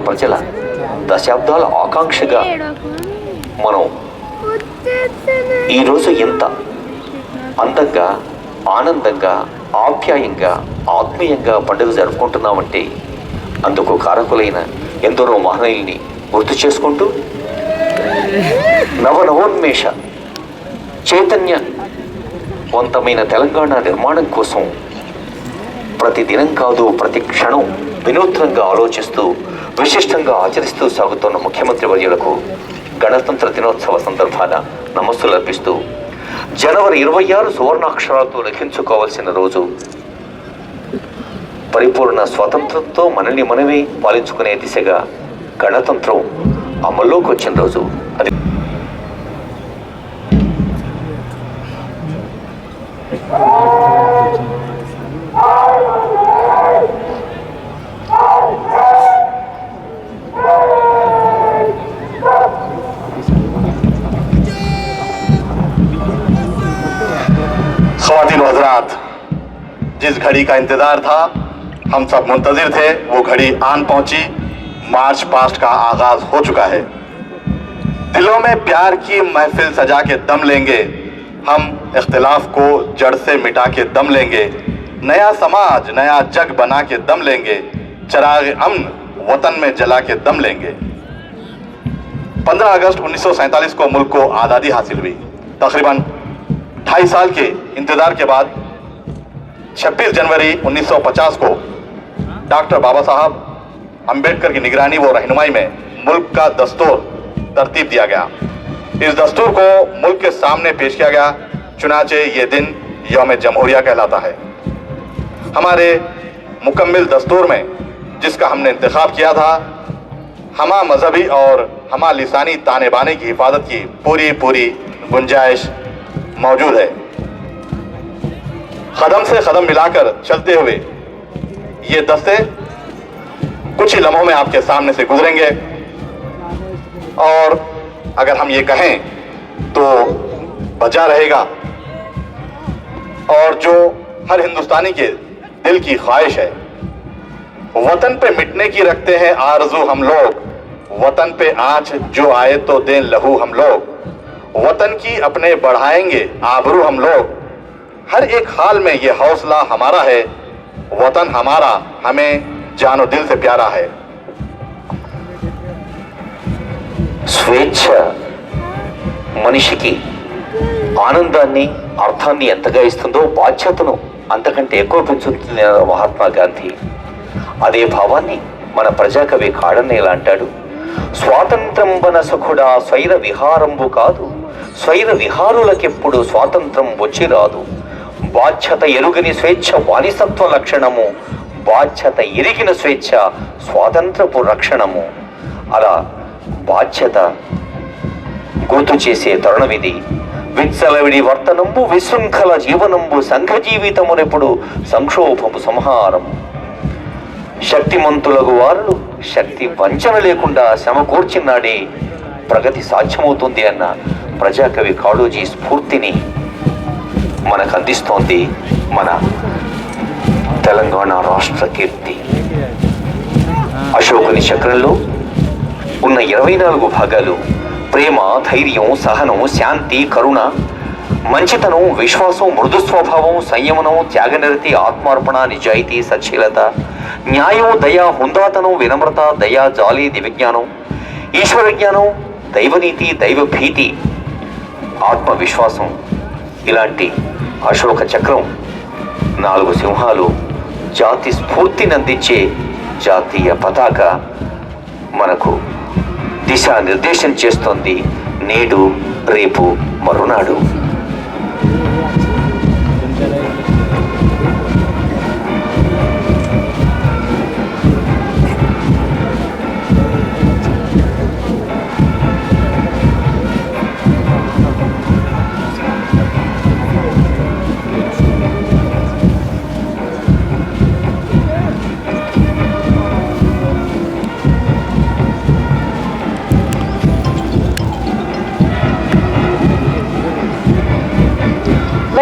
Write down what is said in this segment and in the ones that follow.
ప్రజల దశాబ్దాల ఆకాంక్షగా మనం ఈరోజు ఎంత అందంగా, ఆనందంగా, ఆప్యాయంగా, ఆత్మీయంగా పండుగ జరుపుకుంటున్నామంటే అందుకు కారకులైన ఎందరో మహనీయుల్ని గుర్తు చేసుకుంటూ నవనవోన్మేష చైతన్యవంతమైన తెలంగాణ నిర్మాణం కోసం ప్రతి దినం కాదు ప్రతి క్షణం వినూత్నంగా ఆలోచిస్తూ విశిష్టంగా ఆచరిస్తూ సాగుతున్న ముఖ్యమంత్రి వర్యులకు గణతంత్ర దినోత్సవ సందర్భాన నమస్సులు అర్పిస్తూ జనవరి 26 సువర్ణాక్షరాలతో లిఖించుకోవాల్సిన రోజు, పరిపూర్ణ స్వాతంత్రంతో మనల్ని మనమే పాలించుకునే దిశగా గణతంత్రం అమల్లోకి వచ్చిన రోజు. అది ख़वातीन व हज़रात, जिस घड़ी का इंतज़ार था हम सब मुंतज़िर थे, वो घड़ी आन पहुंची। मार्च पास्ट का आगाज हो चुका है। दिलों में प्यार की महफिल सजा के दम लेंगे हम, इख्तिलाफ को जड़ से मिटा के दम लेंगे, नया समाज नया जग बना के दम लेंगे, चिराग अमन वतन में जला के दम लेंगे। 15 अगस्त 1947 को मुल्क को आज़ादी हासिल हुई। तकरीबन 2.5 साल के इंतजार के बाद 26 जनवरी 1950 को डॉक्टर बाबा साहब अंबेडकर की निगरानी व रहनुमाई में मुल्क का दस्तूर तरतीब दिया गया। इस दस्तूर को मुल्क के सामने पेश किया गया। चुनाचे ये दिन यौम जमहूरिया कहलाता है। हमारे मुकम्मिल दस्तूर में जिसका हमने इंतखाब किया था, हमा मजहबी और हमा लिसानी ताने बाने की हिफाजत की पूरी गुंजाइश मौजूद है। कदम से कदम मिलाकर चलते हुए ये दस्ते कुछ ही लम्हों में आपके सामने से गुजरेंगे और अगर हम ये कहें तो बचा रहेगा। और जो हर हिंदुस्तानी के दिल की ख्वाहिश है, वतन पे मिटने की रखते हैं आरज़ू हम लोग, वतन पे आँच जो आए तो दें लहू हम लोग, वतन की अपने बढ़ाएंगे आबरू हम लोग, हर एक हाल में ये हौसला हमारा है, वतन हमारा हमें जानो दिल से प्यारा है। స్వేచ్ఛ మనిషికి ఆనందాన్ని, అర్థాన్ని ఎంతగా ఇస్తుందో బాధ్యతను అంతకంటే ఎక్కువ పెంచుతుంది మహాత్మా గాంధీ. అదే భావాన్ని మన ప్రజాకవి కాడనేలా అంటాడు, స్వాతంత్రం వన సఖుడా స్వైర విహారంబు కాదు, స్వైర విహారులకెప్పుడు స్వాతంత్రం వచ్చి రాదు, బాధ్యత ఎరుగని స్వేచ్ఛ వానిసత్వ లక్షణము, బాధ్యత ఎరిగిన స్వేచ్ఛ స్వాతంత్రపు రక్షణము. అలా బాధ్యత గుర్తు చేసే తరుణమిది. విత్సలవిడి వర్తనంబు విశృంఖల జీవనంబు సంఘ జీవితమునెప్పుడు సంక్షోభము సంహారం. శక్తిమంతులకు వారు శక్తి వంచన లేకుండా శ్రమ కూర్చున్నాడే ప్రగతి సాధ్యమవుతుంది అన్న ప్రజాకవి కాళోజీ స్ఫూర్తిని మనకు అందిస్తోంది మన తెలంగాణ రాష్ట్ర కీర్తి. అశోకుని చక్రంలో ఉన్న 24 భాగాలు ప్రేమ, ధైర్యం, సహనం, శాంతి, కరుణ, మంచితనం, విశ్వాసం, మృదు స్వభావం, సంయమనం, త్యాగనిరతి, ఆత్మార్పణ, నిజాయితీ, సచ్చీలత, న్యాయం, దయ, హుందాతనం, వినమ్రత, దయ, జాలి, దివ్యజ్ఞానం, ఈశ్వర జ్ఞానం, దైవనీతి, దైవభీతి, ఆత్మవిశ్వాసం, ఇలాంటి అశోక చక్రం 4 సింహాలు జాతి స్ఫూర్తిని అందించే జాతీయ పతాక మనకు దిశానిర్దేశం చేస్తోంది నేడు, రేపు, మరునాడు.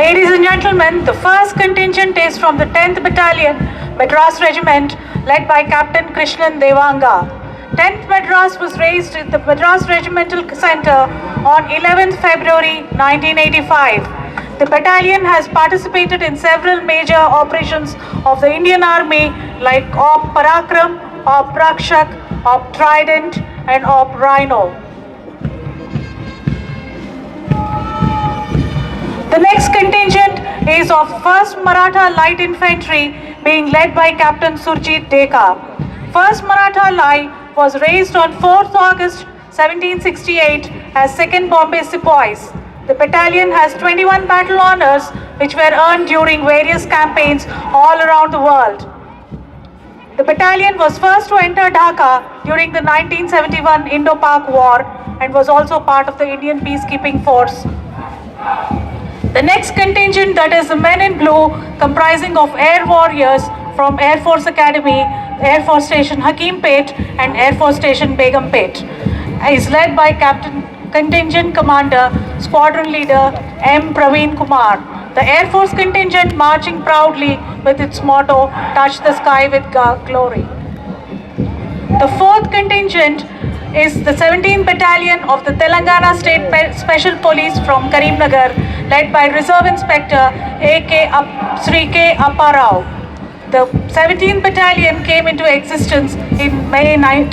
Ladies and gentlemen, the first contingent is from the 10th Battalion, Madras Regiment, led by Captain Krishnan Devanga. 10th Madras was raised at the Madras Regimental Center on 11th February 1985. The battalion has participated in several major operations of the Indian Army like Op Parakram, Op Rakshak, Op Trident and Op Rhino. The next contingent is of 1st Maratha Light Infantry being led by Captain Surjit Deka. 1st Maratha Light was raised on 4th August 1768 as 2nd Bombay Sepoys. The battalion has 21 battle honors which were earned during various campaigns all around the world. The battalion was first to enter Dhaka during the 1971 Indo-Pak War and was also part of the Indian peacekeeping force. The next contingent, that is the Men in Blue, comprising of air warriors from Air Force Academy, Air Force Station Hakimpet and Air Force Station Begumpet, is led by Captain Contingent Commander, Squadron Leader M. Praveen Kumar. The Air Force contingent marching proudly with its motto, "Touch the sky with glory." The fourth contingent is the 17th Battalion of the Telangana State Special Police from Karimnagar, led by Reserve Inspector Sri K. Apparao. The 17th Battalion came into existence in May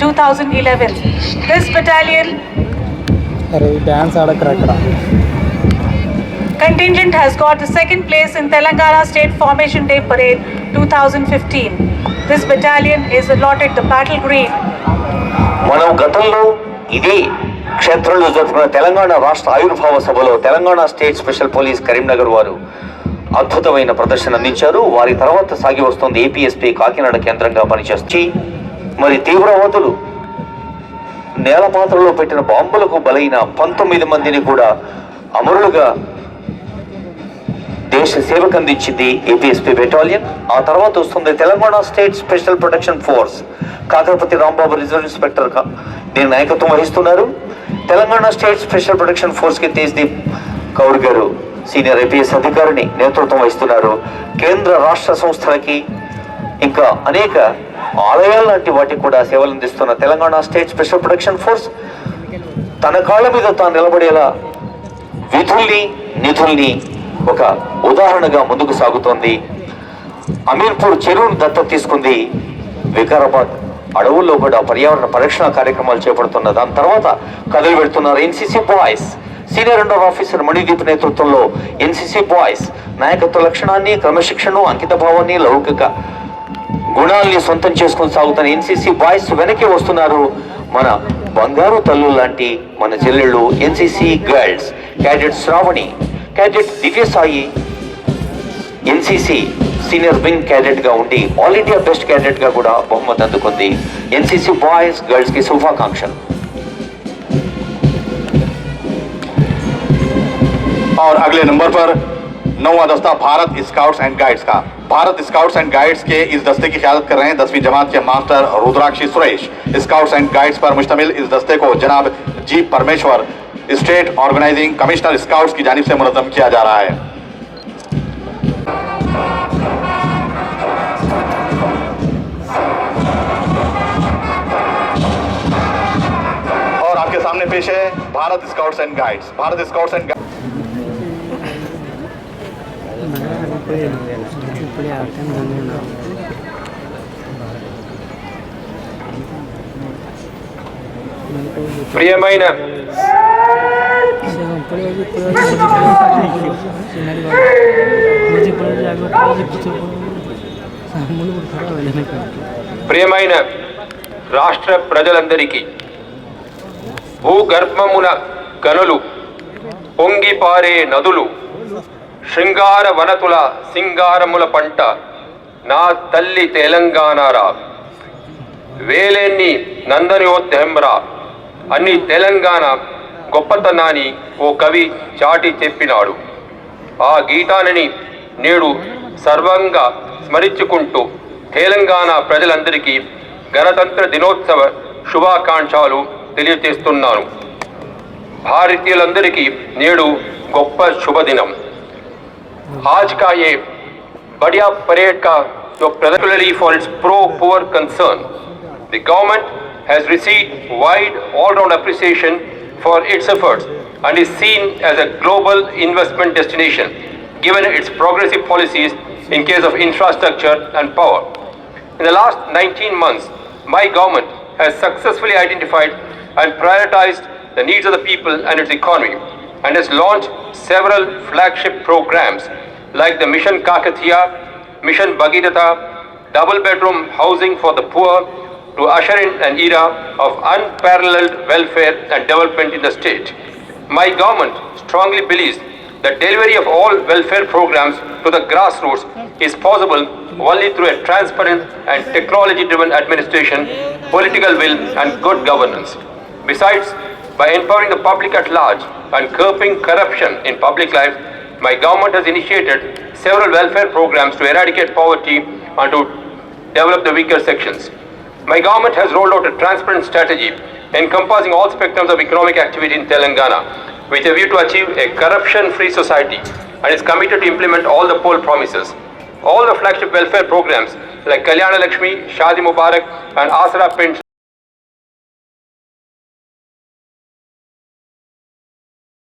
2011. This battalion contingent has got the second place in Telangana State Formation Day Parade 2015. This battalion is allotted the battle green. మనం గతంలో ఇదే క్షేత్రంలో జరుపుకున్న తెలంగాణ రాష్ట్ర ఆవిర్భావ సభలో Telangana state special police Karimnagar వారు అద్భుతమైన ప్రదర్శన అందించారు. వారి తర్వాత సాగి వస్తుంది ఏపీఎస్పీ కాకినాడ కేంద్రంగా పనిచేస్తుంది. మరి తీవ్రవాదులు నేలపాత్రలో పెట్టిన బాంబులకు బలైన 19 మందిని కూడా అమరులుగా దేశ సేవకు అందించింది ఏపీఎస్పీ బెటాలియన్. ఆ తర్వాత వస్తుంది Telangana state special protection force. Kakarapati Rambabu reserve inspector దీని నాయకత్వం వహిస్తున్నారు. తెలంగాణ స్టేట్ స్పెషల్ ప్రొటెక్షన్ ఫోర్స్కి తేజ్దీప్ కౌర్ గారు సీనియర్ ఐపీఎస్ అధికారిని నేతృత్వం వహిస్తున్నారు. కేంద్ర రాష్ట్ర సంస్థలకి ఇంకా అనేక ఆలయాల లాంటి వాటికి కూడా సేవలు అందిస్తున్న Telangana state special protection force తన కాళ్ళ మీద తాను నిలబడేలా విధుల్ని నిధుల్ని ఒక ఉదాహరణగా ముందుకు సాగుతోంది. అమీర్పూర్ చెరువును దత్తత తీసుకుంది. వికారాబాద్ అడవుల్లో కూడా పర్యావరణ పరిరక్షణ కార్యక్రమాలు చేపడుతున్న దాని తర్వాత కథలు పెడుతున్నారు NCC boys. Senior under officer Manideep నేతృత్వంలో ఎన్సీసీ బాయ్స్ నాయకత్వ లక్షణాన్ని, క్రమశిక్షణను, అంకిత భావాన్ని, లౌకిక గుణాల్ని సొంతం చేసుకుని సాగుతున్న ఎన్సీసీ బాయ్స్ వెనక్కి వస్తున్నారు మన బంగారు తల్లు లాంటి మన చెల్లెళ్ళు NCC girls. Cadet Sravani, cadet Divyasai NCC senior wing cadet గా ఉండి ఆల్ ఇండియా బెస్ట్ క్యాడెట్ గా కూడా బహుమతి అందుకుంది. ఎన్సీసీ బాయ్స్ గర్ల్స్ కి శుభాకాంక్షలు. और अगले नंबर पर 9वां दस्ता भारत स्काउट्स एंड गाइड्स का। भारत स्काउट्स एंड गाइड्स के इस दस्ते की क़यादत कर रहे हैं 10वीं जमात के master Rudrakshi Suresh. Scouts and guides पर मुश्तमिल इस दस्ते को जनाब जी परमेश्वर स्टेट ऑर्गेनाइजिंग कमिश्नर स्काउट्स की जानिब से मुनज़्ज़म किया जा रहा है। और आपके सामने पेश है Bharat scouts and guides. Bharat scouts and ప్రియమైన ప్రియమైన రాష్ట్ర ప్రజలందరికీ భూగర్భమున గనులు పొంగిపారే నదులు శృంగార వనతుల సింగారముల పంట నా తల్లి తెలంగాణరా వేలేన్ని నందనోద్యమరా అని తెలంగాణ గొప్పతనాన్ని ఓ కవి చాటి చెప్పినాడు. ఆ గీతాన్ని నేడు సర్వంగా స్మరించుకుంటూ తెలంగాణ ప్రజలందరికీ గణతంత్ర దినోత్సవ శుభాకాంక్షలు తెలియజేస్తున్నాను. భారతీయులందరికీ నేడు గొప్ప శుభదినం. आज का ये बढ़िया परेड का जो particularly for its pro-poor concern, the government has received wide all-round appreciation for its efforts and is seen as a global investment destination given its progressive policies in case of infrastructure and power. In the last 19 months, my government has successfully identified and prioritized the needs of the people and its economy and has launched several flagship programs like the Mission Kakatiya, Mission Bhagirath, double bedroom housing for the poor to usher in an era of unparalleled welfare and development in the state. My government strongly believes that delivery of all welfare programs to the grassroots is possible only through a transparent and technology-driven administration, political will and good governance. Besides, by empowering the public at large and curbing corruption in public life, my government has initiated several welfare programs to eradicate poverty and to develop the weaker sections. My government has rolled out a transparent strategy encompassing all spectrums of economic activity in Telangana with a view to achieve a corruption-free society and is committed to implement all the poll promises. All the flagship welfare programs like Kalyana Lakshmi, Shadi Mubarak and Asra